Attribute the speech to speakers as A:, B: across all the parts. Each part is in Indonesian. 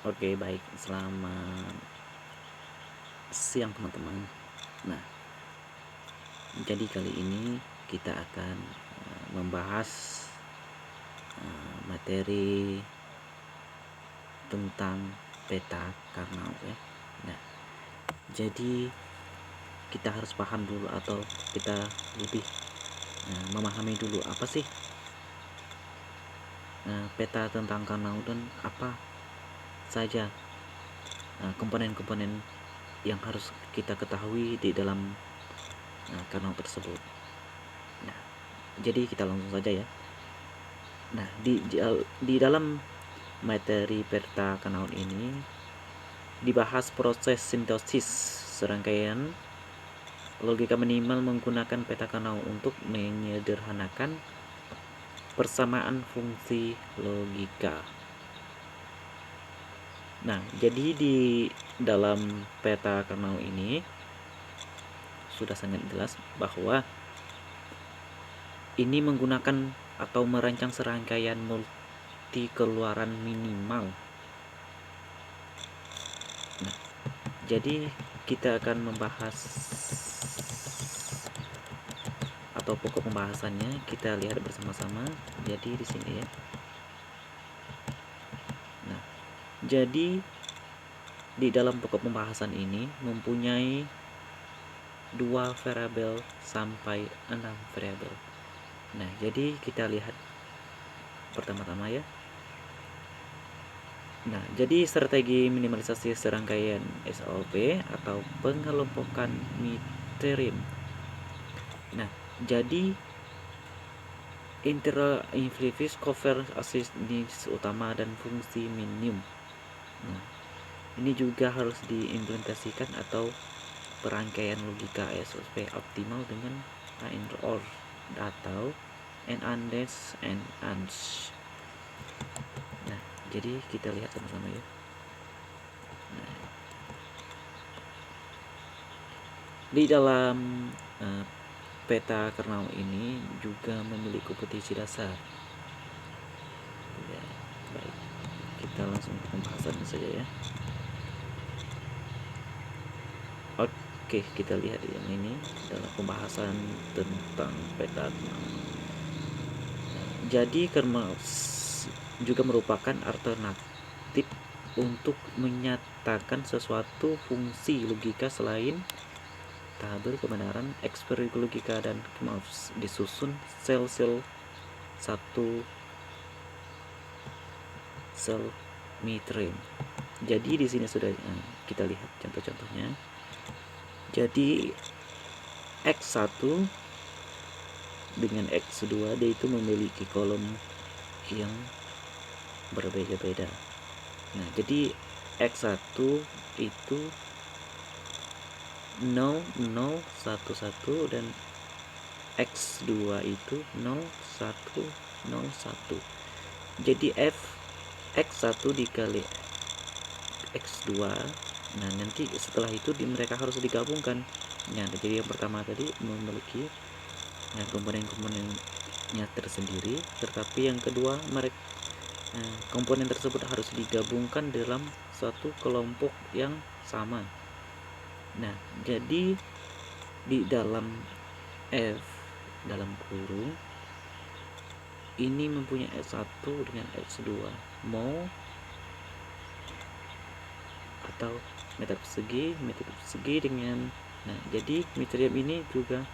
A: Oke, baik. Selamat siang, teman-teman. Nah, jadi kali ini kita akan membahas materi tentang peta Karnaug ya. Nah, jadi kita harus paham dulu atau kita lebih memahami dulu apa sih peta tentang Karnaug dan apa saja komponen-komponen yang harus kita ketahui di dalam Karnaug tersebut. Nah, jadi kita langsung saja ya. Nah, di dalam materi peta Karnaug ini dibahas proses sintesis serangkaian logika minimal menggunakan peta Karnaug untuk menyederhanakan persamaan fungsi logika. Nah, jadi di dalam peta Karnaug ini sudah sangat jelas bahwa ini menggunakan atau merancang serangkaian multi keluaran minimal. Nah, jadi kita akan membahas atau pokok pembahasannya kita lihat bersama-sama. Jadi di sini ya. Nah, jadi di dalam pokok pembahasan ini mempunyai 2 variabel sampai 6 variabel. Nah, jadi kita lihat pertama-tama ya. Nah, jadi strategi minimalisasi serangkaian SOP atau pengelompokan Mitrium. Nah, jadi integral infinivis cover asis utama dan fungsi minimum. Nah, ini juga harus diimplementasikan atau perangkaian logika SOP optimal dengan and or atau and unless and unless. Nah, jadi kita lihat sama-sama ya. Nah, di dalam peta Karnaug ini juga memiliki kompetisi dasar. Ya, baik, kita langsung ke pembahasannya saja ya. Oke, kita lihat yang ini adalah pembahasan tentang peta Karnaug. Jadi Karnaug juga merupakan alternatif untuk menyatakan sesuatu fungsi logika selain tabel kebenaran eksperimen logika dan disusun sel-sel satu sel Mitrium. Jadi di sini sudah kita lihat contoh-contohnya. Jadi X1 dengan X2 dia itu memiliki kolom yang berbeda-beda. Nah, jadi X1 itu 0 0 1 1 dan X2 itu 0 1 0 1. Jadi F X1 dikali X2. Nah, nanti setelah itu mereka harus digabungkan. Nah, jadi yang pertama tadi memiliki komponen-komponennya tersendiri, tetapi yang kedua mereka komponen tersebut harus digabungkan dalam suatu kelompok yang sama. Nah, jadi di dalam F dalam kurung ini mempunyai S1 dengan S2 mau atau meter persegi dengan jadi Mitrium ini juga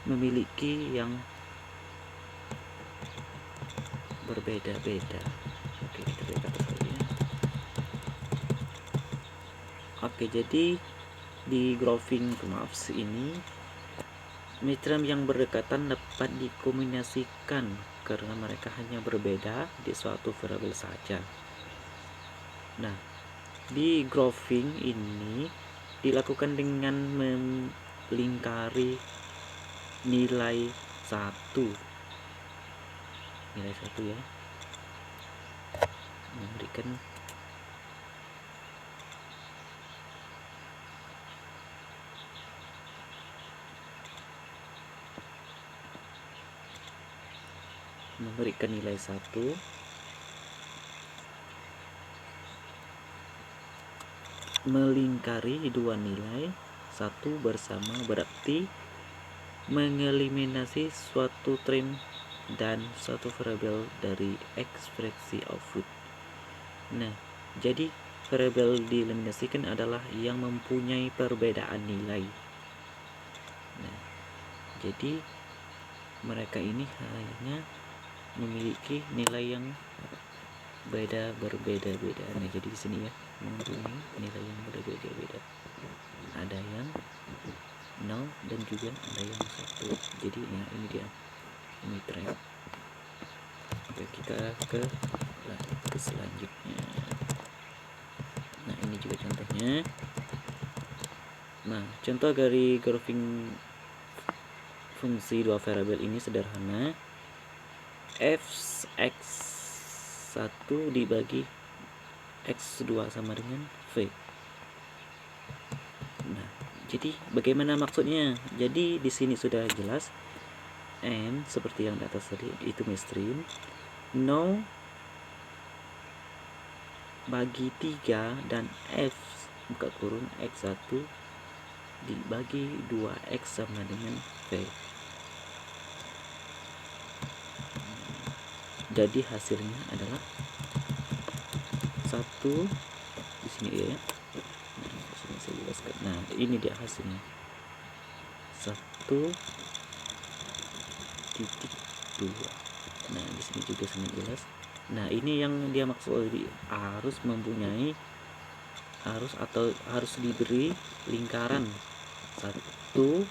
A: memiliki yang berbeda-beda. Oke, kita lihat atas lagi ya. Oke, jadi di graphing maps ini Mitrium yang berdekatan dapat dikombinasikan karena mereka hanya berbeda di suatu variabel saja. Nah, di graphing ini dilakukan dengan melingkari nilai 1 ya, memberikan nilai 1 melingkari dua nilai satu bersama, berarti mengeliminasi suatu trim dan suatu variabel dari ekspresi output. Nah, jadi variabel dieliminasikan adalah yang mempunyai perbedaan nilai. Nah, jadi mereka ini hanya memiliki nilai yang berbeda-beda. Nah, jadi di sini ya mempunyai nilai yang berbeda-beda. Ada yang 0 dan juga ada yang 1. Jadi ya ini dia, ini trim. Oke, kita ke selanjutnya. Nah, ini juga contohnya. Nah, contoh dari grouping fungsi dua variabel ini sederhana. X1 dibagi X2 sama dengan V. Nah, jadi bagaimana maksudnya? Jadi di sini sudah jelas, N seperti yang di atas tadi itu mainstream, 0 bagi 3 dan F buka kurung X1 dibagi 2X sama dengan V. Jadi hasilnya adalah 1 di sini ya. Nah, saya jelaskan. Nah, ini dia hasilnya. 1,2. Nah, di sini juga sangat jelas. Nah, ini yang dia maksud harus mempunyai harus diberi lingkaran satu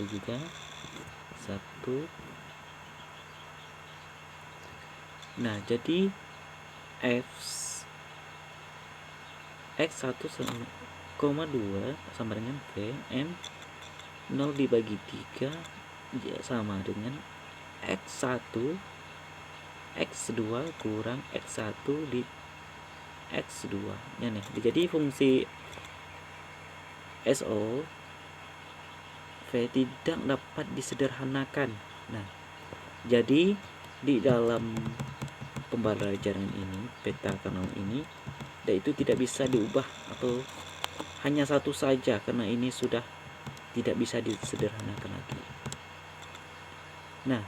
A: juga 1. Nah, jadi X1 2 sama dengan V, M 0 dibagi 3 sama dengan X1 X2 kurang X1 di X2 ya nih. Jadi fungsi SO V tidak dapat disederhanakan. Nah, jadi di dalam pembelajaran ini, peta kanal ini, itu tidak bisa diubah atau hanya satu saja karena ini sudah tidak bisa disederhanakan lagi. Nah,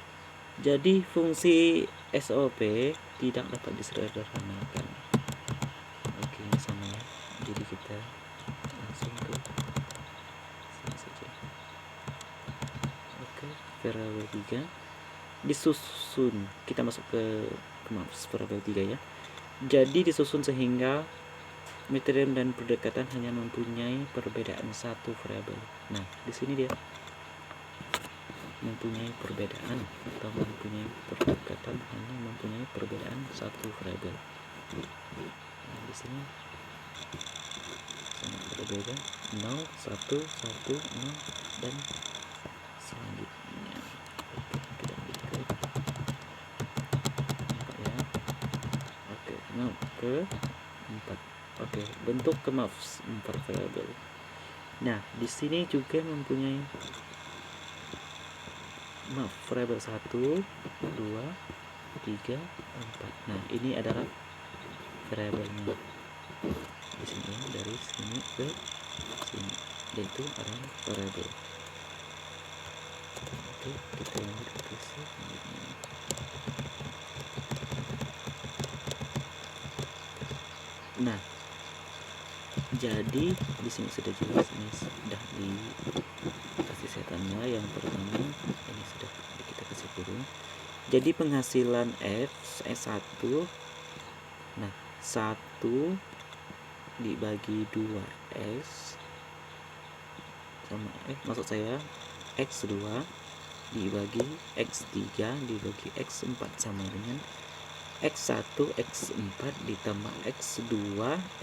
A: jadi fungsi SOP tidak dapat disederhanakan. Oke, ini sama ya. Jadi kita langsung ke sini saja. Oke, variabel 3 disusun. Kita masuk ke variabel 3 ya. Jadi disusun sehingga metode dan pendekatan hanya mempunyai perbedaan satu variabel. Nah, di sini dia mempunyai perbedaan atau mempunyai pendekatan hanya mempunyai perbedaan satu variabel. Nah, di sini sangat berbeda, 0, 1, 1, 0 dan selanjutnya. Oke, kita ambil ke 4 ya. Oke, nah ke 4. Oke, bentuk ke 4 variabel. Nah, di sini juga mempunyai variabel 1, 2, 3, 4. Nah, ini adalah variabelnya. Di sini dari sini ke sini, yaitu adalah variabel. Oke, kita lanjut ke selanjutnya. Nah, jadi di sini sudah jelas, ini sudah dikasih setannya. Yang pertama ini sudah kita kasih kurung. Jadi penghasilan S1, nah 1 dibagi 2S sama maksud saya X2 dibagi X3 dibagi X4 sama dengan X1 X4 ditambah X2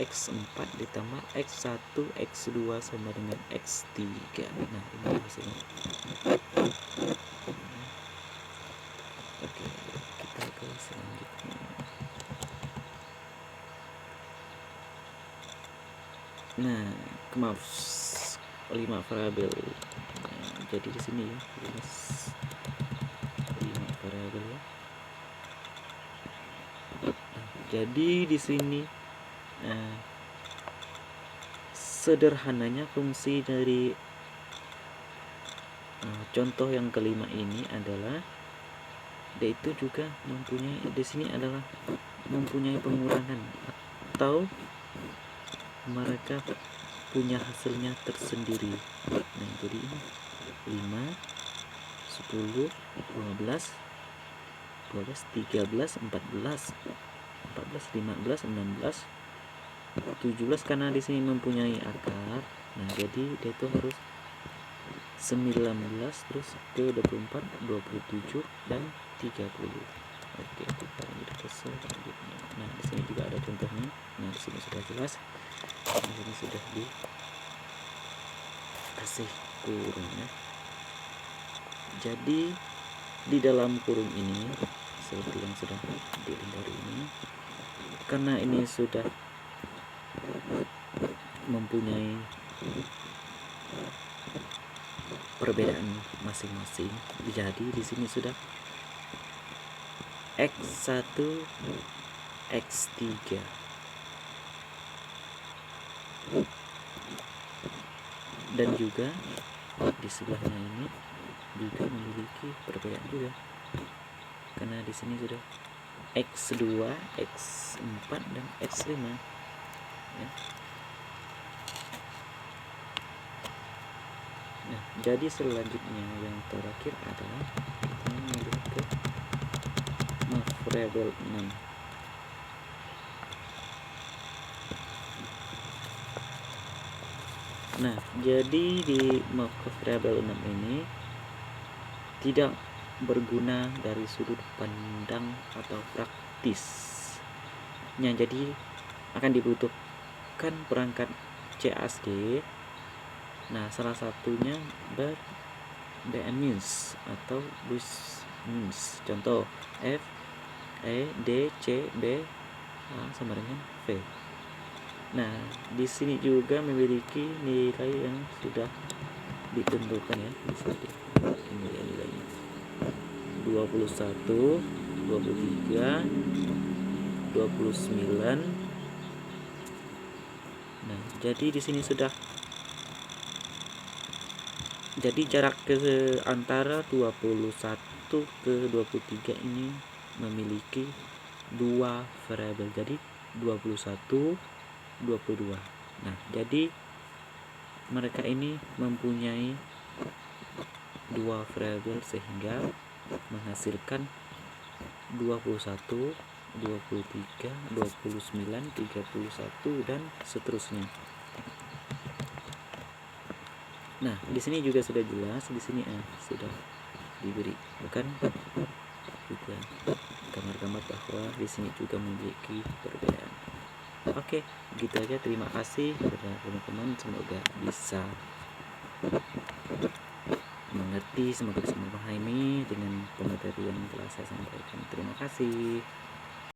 A: X4 ditambah X1 X2 sama dengan X3. Nah, ini hasilnya. Oke, kita ke selanjutnya. Nah, maaf, 5 variabel. Nah, jadi di sini ya 5 variabel ya. Nah, jadi di sini sederhananya fungsi dari contoh yang kelima ini adalah dia itu juga mempunyai, di sini adalah mempunyai pengurangan atau mereka punya hasilnya tersendiri. Nah, jadi ini 5, 10, 12, 13, 14, 15, 16, 17 karena di sini mempunyai akar. Nah, jadi dia itu harus 19 terus ke 24, 27 dan 30. Oke, kita lanjut ke selanjutnya. Nah, di sini juga ada contohnya. Nah, di sini sudah jelas. Di sini sudah dikasih kurung ya. Jadi di dalam kurung ini seperti yang sudah dihindari ini, karena ini sudah mempunyai perbedaan masing-masing, jadi di sini sudah X1, X3. Dan juga di sebelahnya ini juga memiliki perbedaan juga, karena di sini sudah X2, X4 dan X5 ya. Nah, jadi selanjutnya yang terakhir adalah kita melihat ke variabel 6. Nah, jadi di variabel 6 ini tidak berguna dari sudut pandang atau praktisnya, jadi akan dibutuhkan perangkat CASD. Nah, salah satunya BMINS atau BUSMINS. Contoh F, E, D, C, B, A sama dengan V. Nah, di sini juga memiliki nilai yang sudah ditentukan ya. Bisa ini nilainya 21, 23, 29. Nah, jadi di sini sudah, jadi jarak ke antara 21 ke 23 ini memiliki dua variabel, jadi 21, 22. Nah, jadi mereka ini mempunyai dua variabel sehingga menghasilkan 21, 23, 29, 31 dan seterusnya. Nah, di sini juga sudah jelas, di sini sudah diberi bukan juga gambar-gambar bahwa di sini juga memiliki perbedaan. Oke, gitu aja. Terima kasih kepada teman-teman, semoga bisa mengerti, semoga bisa memahami dengan pemateri yang telah saya sampaikan. Terima kasih.